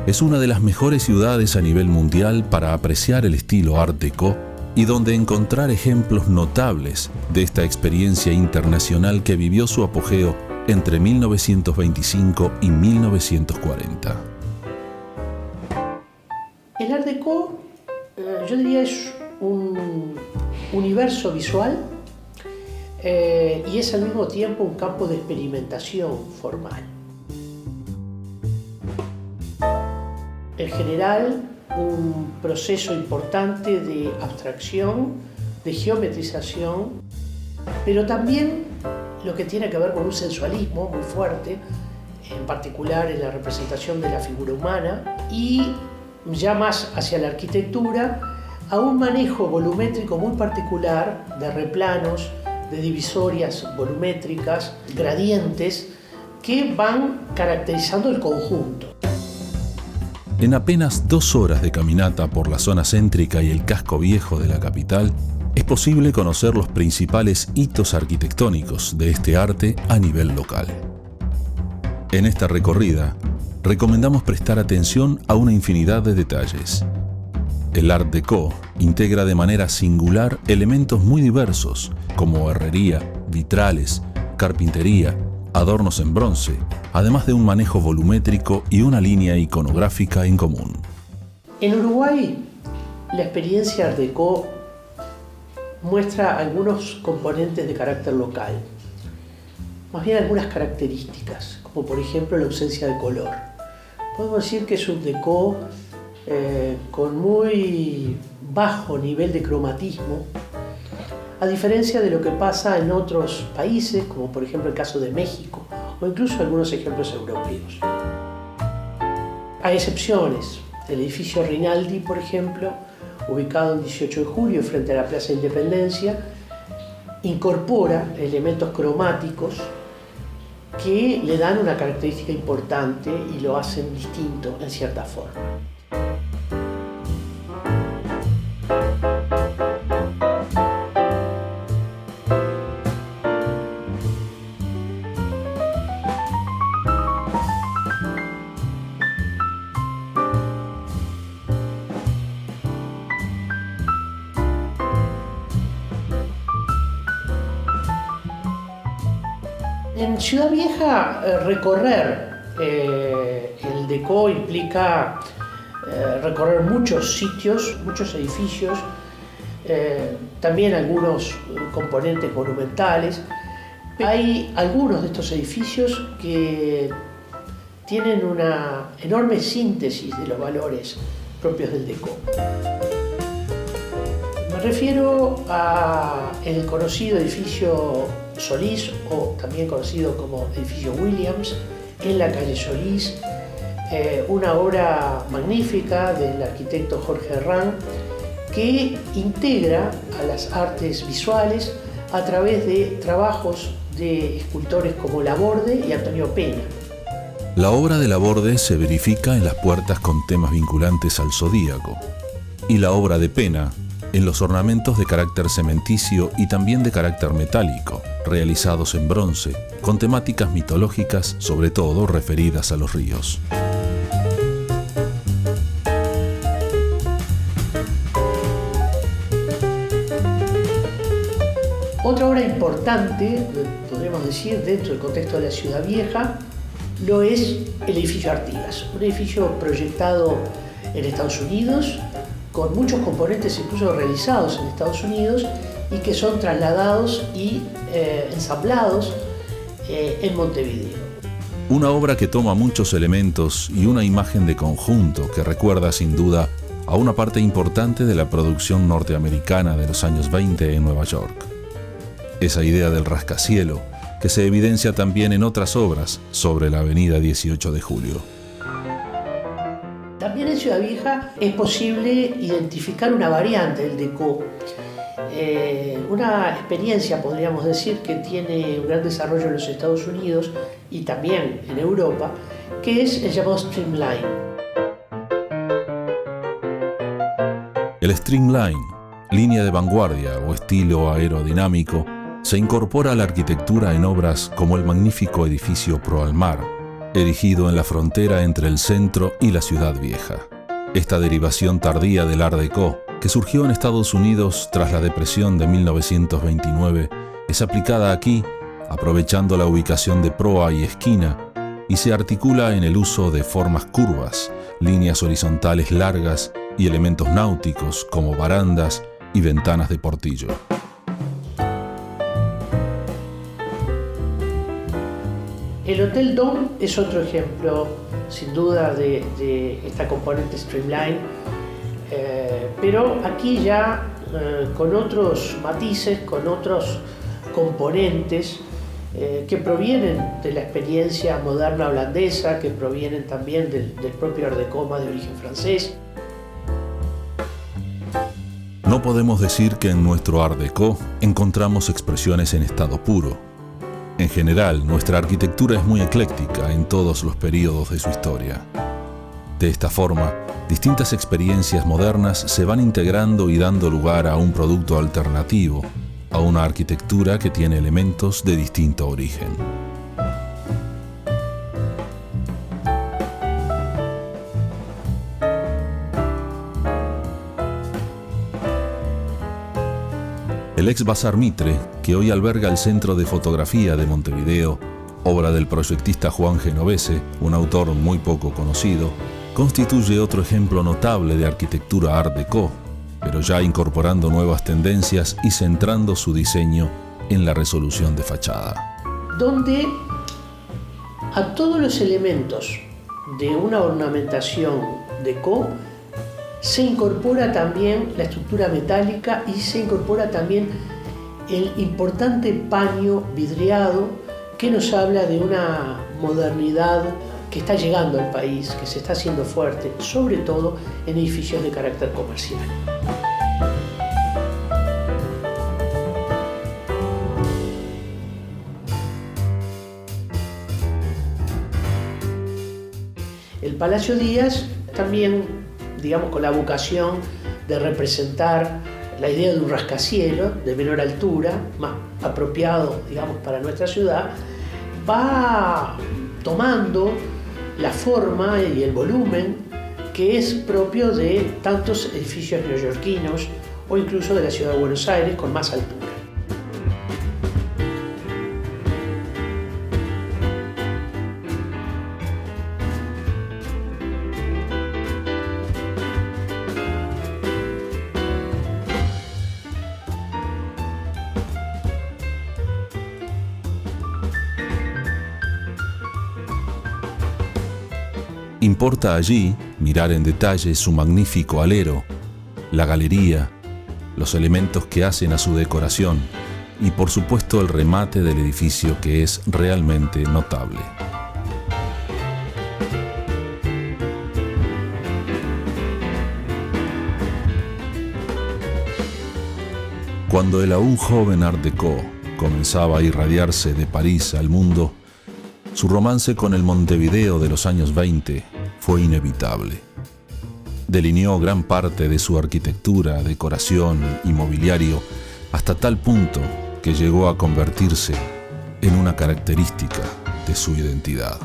es una de las mejores ciudades a nivel mundial para apreciar el estilo Art Deco y donde encontrar ejemplos notables de esta experiencia internacional que vivió su apogeo entre 1925 y 1940. El Art Deco, yo diría, es un universo visual y es al mismo tiempo un campo de experimentación formal. En general, un proceso importante de abstracción, de geometrización, pero también lo que tiene que ver con un sensualismo muy fuerte, en particular en la representación de la figura humana, y ya más hacia la arquitectura, a un manejo volumétrico muy particular de replanos, de divisorias volumétricas, gradientes, que van caracterizando el conjunto. En apenas 2 horas de caminata por la zona céntrica y el casco viejo de la capital, es posible conocer los principales hitos arquitectónicos de este arte a nivel local. En esta recorrida, recomendamos prestar atención a una infinidad de detalles. El Art Deco integra de manera singular elementos muy diversos, como herrería, vitrales, carpintería, adornos en bronce, además de un manejo volumétrico y una línea iconográfica en común. En Uruguay, la experiencia Art Deco muestra algunos componentes de carácter local, más bien algunas características, como por ejemplo la ausencia de color. Podemos decir que es un deco con muy bajo nivel de cromatismo, a diferencia de lo que pasa en otros países, como por ejemplo el caso de México, o incluso algunos ejemplos europeos. Hay excepciones. El edificio Rinaldi, por ejemplo, ubicado en 18 de julio frente a la Plaza Independencia, incorpora elementos cromáticos que le dan una característica importante y lo hacen distinto en cierta forma. En Ciudad Vieja, recorrer el Deco implica recorrer muchos sitios, muchos edificios, también algunos componentes monumentales. Hay algunos de estos edificios que tienen una enorme síntesis de los valores propios del Deco. Me refiero al conocido edificio Solís, o también conocido como edificio Williams, en la calle Solís, una obra magnífica del arquitecto Jorge Herrán que integra a las artes visuales a través de trabajos de escultores como Laborde y Antonio Pena. La obra de Laborde se verifica en las puertas con temas vinculantes al zodíaco, y la obra de Pena en los ornamentos de carácter cementicio y también de carácter metálico, realizados en bronce, con temáticas mitológicas, sobre todo referidas a los ríos. Otra obra importante, podríamos decir, dentro del contexto de la Ciudad Vieja, lo es el edificio Artigas, un edificio proyectado en Estados Unidos, con muchos componentes incluso realizados en Estados Unidos y que son trasladados y ensamblados en Montevideo. Una obra que toma muchos elementos y una imagen de conjunto que recuerda sin duda a una parte importante de la producción norteamericana de los años 20 en Nueva York. Esa idea del rascacielo que se evidencia también en otras obras sobre la avenida 18 de Julio. También en Ciudad Vieja es posible identificar una variante del Deco, una experiencia, podríamos decir, que tiene un gran desarrollo en los Estados Unidos y también en Europa, que es el llamado Streamline. El Streamline, línea de vanguardia o estilo aerodinámico, se incorpora a la arquitectura en obras como el magnífico edificio Pro al Mar, erigido en la frontera entre el centro y la ciudad vieja. Esta derivación tardía del Art Déco, que surgió en Estados Unidos tras la depresión de 1929, es aplicada aquí, aprovechando la ubicación de proa y esquina, y se articula en el uso de formas curvas, líneas horizontales largas y elementos náuticos como barandas y ventanas de portillo. El Hotel Dome es otro ejemplo, sin duda, de esta componente streamline, pero aquí ya con otros matices, con otros componentes que provienen de la experiencia moderna holandesa, que provienen también del propio Art Déco más de origen francés. No podemos decir que en nuestro Art Déco encontramos expresiones en estado puro. En general, nuestra arquitectura es muy ecléctica en todos los períodos de su historia. De esta forma, distintas experiencias modernas se van integrando y dando lugar a un producto alternativo, a una arquitectura que tiene elementos de distinto origen. El ex Bazar Mitre, que hoy alberga el Centro de Fotografía de Montevideo, obra del proyectista Juan Genovese, un autor muy poco conocido, constituye otro ejemplo notable de arquitectura Art Déco, pero ya incorporando nuevas tendencias y centrando su diseño en la resolución de fachada. Donde a todos los elementos de una ornamentación Déco se incorpora también la estructura metálica y se incorpora también el importante paño vidriado que nos habla de una modernidad que está llegando al país, que se está haciendo fuerte, sobre todo en edificios de carácter comercial. El Palacio Díaz también, digamos, con la vocación de representar la idea de un rascacielos de menor altura, más apropiado, digamos, para nuestra ciudad, va tomando la forma y el volumen que es propio de tantos edificios neoyorquinos o incluso de la ciudad de Buenos Aires con más altura. Importa allí mirar en detalle su magnífico alero, la galería, los elementos que hacen a su decoración y por supuesto el remate del edificio, que es realmente notable. Cuando el aún joven Art Déco comenzaba a irradiarse de París al mundo, su romance con el Montevideo de los años 20 fue inevitable. Delineó gran parte de su arquitectura, decoración y mobiliario hasta tal punto que llegó a convertirse en una característica de su identidad.